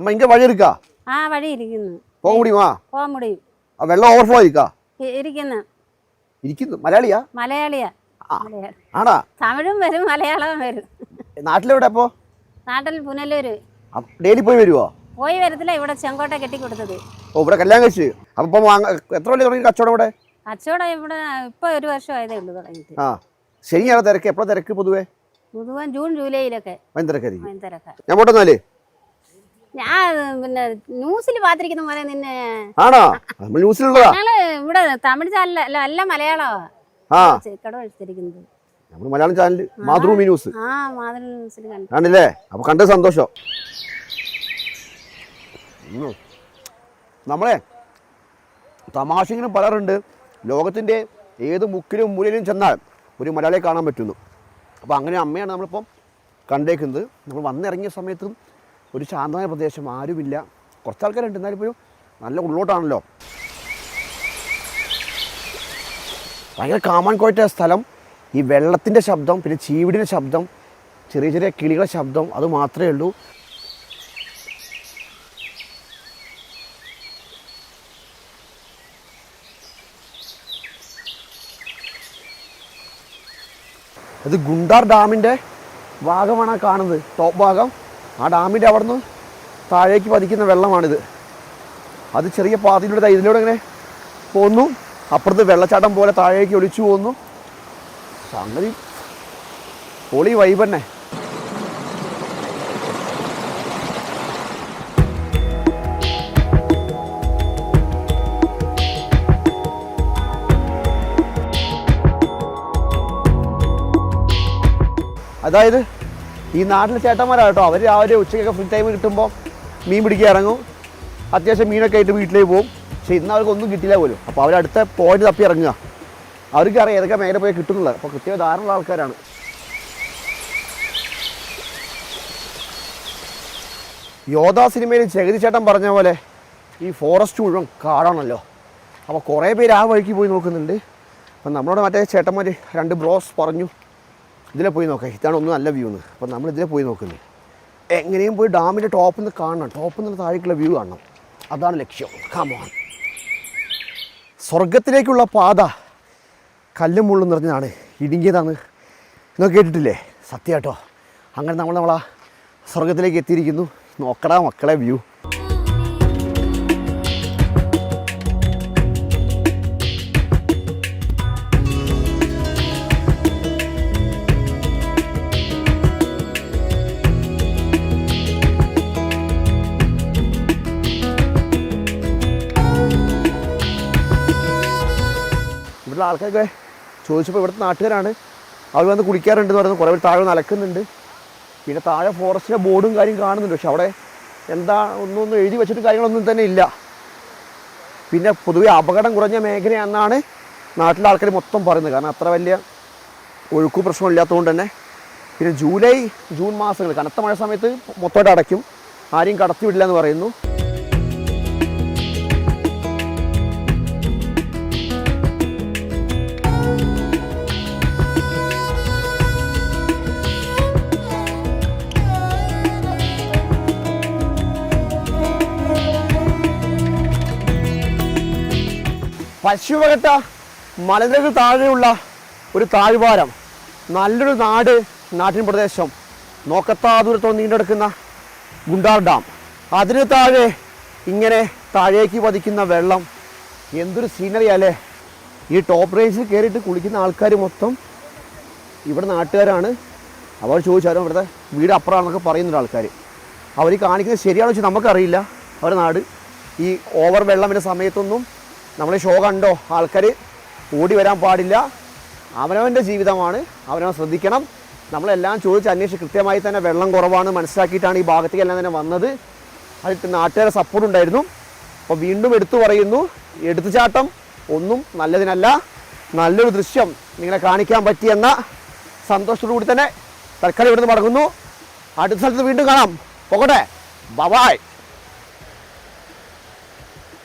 நம்ம இங்க வழி இருக்கா? வழி இருக்குது. போக முடியுமா? போக முடியும். வெள்ளம் ஓവർഫ്ലോ இருக்கா? ഇരിക്കുന്നു. ഇരിക്കുന്നു. മലയാളിയാ? മലയാളിയാ. ആണാ? തമിഴും വരും മലയാളവും വരും. നാട്ടിലെവിടെ അപ്പോ? നാട്ടിൽ പുനലൂര്. ഡെയിലി പോയി വരുവോ? പോയി വരത്തില്ല, ഇവിടെ ചെങ്കോട്ട കെട്ടി കൊടുത്തത്. ഓ, ഇവിടെ കല്യാണം കഴിച്ചു. അപ്പൊ എത്ര വലിയ തുടങ്ങി കച്ചവടം ഇവിടെ? കച്ചവടം ഇവിടെ ഇപ്പൊ 1 വർഷം ആയതേ ഉള്ളൂ തുടങ്ങിയിട്ട്. ശരിയാണ്. തിരക്ക് എപ്പോഴാ തിരക്ക്? പൊതുവെ ജൂൺ ജൂലൈയിലൊക്കെ തിരക്കായിരിക്കും. ഞാൻ പോട്ടെന്നാലേ. ഞാൻ പിന്നെ ന്യൂസിൽ പാത്തിരിക്കുന്ന പോലെ നിന്നെ. ആണോ? നമ്മൾ ന്യൂസിലുള്ളതാ. ഞങ്ങള് ഇവിടെ തമിഴ് ചാനൽ അല്ല മലയാളമാ കട വെച്ചിരിക്കുന്നത്. നമ്മൾ മലയാളം ചാനൽ മാതൃഭൂമി ന്യൂസ്. മാതൃഭൂമി ന്യൂസിൽ കണ്ടു. ആണല്ലേ? അപ്പൊ കണ്ട സന്തോഷം. നമ്മളെ തമാശിങ്ങനെ പറയാറുണ്ട്, ലോകത്തിന്റെ ഏത് മുക്കിലും മൂലയിലും ചെന്നാൽ ഒരു മലയാളിയെ കാണാൻ പറ്റുന്നു. അപ്പോൾ അങ്ങനെ അമ്മയാണ് നമ്മളിപ്പം കണ്ടേക്കുന്നത്. നമ്മൾ വന്നിറങ്ങിയ സമയത്തും ഒരു ശാന്തമായ പ്രദേശം, ആരുമില്ല. കുറച്ച് ആൾക്കാരുണ്ട്, എന്നാലും ഇപ്പോൾ നല്ല ഉള്ളോട്ടാണല്ലോ. ഭയങ്കര കാമാൻ കോയറ്റ സ്ഥലം. ഈ വെള്ളത്തിൻ്റെ ശബ്ദം, പിന്നെ ചീവിടിൻ്റെ ശബ്ദം, ചെറിയ ചെറിയ കിളികളുടെ ശബ്ദം, അത് മാത്രമേ ഉള്ളൂ. ഇത് ഗുണ്ടാർ ഡാമിൻ്റെ ഭാഗമാണ് കാണുന്നത്, ടോപ്പ് ഭാഗം. ആ ഡാമിൻ്റെ അവിടെ നിന്ന് താഴേക്ക് പതിക്കുന്ന വെള്ളമാണിത്. അത് ചെറിയ പാതയിലൂടെ ഇതിലൂടെ ഇങ്ങനെ പോന്നു. അപ്പുറത്ത് വെള്ളച്ചാട്ടം പോലെ താഴേക്ക് ഒലിച്ചു പോകുന്നു. സംഗതി പൊളി വൈബ് തന്നെ. അതായത് ഈ നാട്ടിലെ ചേട്ടന്മാരാണ് കേട്ടോ. അവർ രാവിലെ ഉച്ചയ്ക്കൊക്കെ ഫ്രീ ടൈം കിട്ടുമ്പോൾ മീൻ പിടിക്കാൻ ഇറങ്ങും. അത്യാവശ്യം മീനൊക്കെ ആയിട്ട് വീട്ടിലേക്ക് പോകും. പക്ഷേ ഇന്ന് അവർക്കൊന്നും കിട്ടില്ല പോലും. അപ്പോൾ അവരടുത്ത പോയിന്റ് തപ്പി ഇറങ്ങുക. അവർക്ക് അറിയാം ഏതൊക്കെ മേലെ പോയി കിട്ടുന്നുള്ളത്. അപ്പോൾ കൃത്യമായി ധാരണയുള്ള ആൾക്കാരാണ്. യോധ സിനിമയിൽ ജഗതി ചേട്ടൻ പറഞ്ഞ പോലെ ഈ ഫോറസ്റ്റ് മുഴുവൻ കാടാണല്ലോ. അപ്പോൾ കുറേ പേര് ആ വഴിക്ക് പോയി നോക്കുന്നുണ്ട്. അപ്പം നമ്മളോട് മറ്റേ ചേട്ടന്മാർ 2 ബ്രോസ് പറഞ്ഞു ഇതിലെ പോയി നോക്കാം, ഇതാണ് ഒന്നും നല്ല വ്യൂ എന്ന്. അപ്പം നമ്മൾ ഇതിലെ പോയി നോക്കുന്നത്. എങ്ങനെയും പോയി ഡാമിൻ്റെ ടോപ്പിൽ നിന്ന് കാണണം, ടോപ്പിൽ നിന്ന് താഴേക്കുള്ള വ്യൂ കാണണം. അതാണ് ലക്ഷ്യം. കമോൺ. സ്വർഗത്തിലേക്കുള്ള പാത കല്ലും മുള്ളും നിറഞ്ഞതാണ്, ഇടുങ്ങിയതാണ് എന്നൊക്കെ കേട്ടിട്ടില്ലേ? സത്യം കേട്ടോ. അങ്ങനെ നമ്മളാ സ്വർഗത്തിലേക്ക് എത്തിയിരിക്കുന്നു. നോക്കടാ മക്കളെ വ്യൂ. ഇവിടുത്തെ ആൾക്കാരൊക്കെ ചോദിച്ചപ്പോൾ ഇവിടുത്തെ നാട്ടുകാരാണ്. അവർ വന്ന് കുടിക്കാറുണ്ടെന്ന് പറയുന്നത്. കുറേ പേര് താഴെ നടക്കുന്നുണ്ട്. പിന്നെ താഴെ ഫോറസ്റ്റിൻ്റെ ബോർഡും കാര്യം കാണുന്നുണ്ട്. പക്ഷെ അവിടെ എന്താ ഒന്നും എഴുതി വെച്ചിട്ട് കാര്യങ്ങളൊന്നും തന്നെ ഇല്ല. പിന്നെ പൊതുവെ അപകടം കുറഞ്ഞ മേഖലയാണെന്നാണ് നാട്ടിലെ ആൾക്കാർ മൊത്തം പറയുന്നത്. കാരണം അത്ര വലിയ ഒഴുക്കു പ്രശ്നമില്ലാത്തതുകൊണ്ട് തന്നെ. പിന്നെ ജൂൺ മാസങ്ങൾ കനത്ത മഴ സമയത്ത് മൊത്തമായിട്ട് അടയ്ക്കും, ആരെയും കടത്തി വിടില്ല എന്ന് പറയുന്നു. പശ്ചിമഘട്ട മലനിരകൾ താഴെയുള്ള ഒരു താഴ്വാരം, നല്ലൊരു നാട്ടിൻ പ്രദേശം, നോക്കത്താ ദൂരത്തോളം നീണ്ടെടുക്കുന്ന ഗുണ്ടാർ ഡാം, അതിന് താഴെ ഇങ്ങനെ താഴേക്ക് പതിക്കുന്ന വെള്ളം. എന്തൊരു സീനറി അല്ലേ. ഈ ടോപ്പ് റേഞ്ചിൽ കയറിയിട്ട് കുളിക്കുന്ന ആൾക്കാർ മൊത്തം ഇവിടെ നാട്ടുകാരാണ്. അവർ ചോദിച്ചാലും ഇവിടുത്തെ വീട് അപ്പുറമാണെന്നൊക്കെ പറയുന്നുണ്ട് ആൾക്കാർ. അവർ കാണിക്കുന്നത് ശരിയാണെന്ന് വെച്ചാൽ നമുക്കറിയില്ല. അവരുടെ നാട് ഈ ഓവർ വെള്ളമിൻ്റെ സമയത്തൊന്നും നമ്മൾ ഷോ കണ്ടോ ആൾക്കാർ ഓടി വരാൻ പാടില്ല. അവനവൻ്റെ ജീവിതമാണ്, അവനവൻ ശ്രദ്ധിക്കണം. നമ്മളെല്ലാം ചോദിച്ച് അന്വേഷിച്ച് കൃത്യമായി തന്നെ വെള്ളം കുറവാണ് മനസ്സിലാക്കിയിട്ടാണ് ഈ ഭാഗത്തേക്കെല്ലാം തന്നെ വന്നത്. അതിൽ നാട്ടുകാരെ സപ്പോർട്ട് ഉണ്ടായിരുന്നു. അപ്പോൾ വീണ്ടും എടുത്തു പറയുന്നു, എടുത്തുചാട്ടം ഒന്നും നല്ലതിനല്ല. നല്ലൊരു ദൃശ്യം നിങ്ങളെ കാണിക്കാൻ പറ്റിയെന്ന സന്തോഷത്തോടു കൂടി തന്നെ തൽക്കാലം ഇവിടുന്ന് മടങ്ങുന്നു. അടുത്ത സ്ഥലത്ത് വീണ്ടും കാണാം. പോകട്ടെ. ബൈ.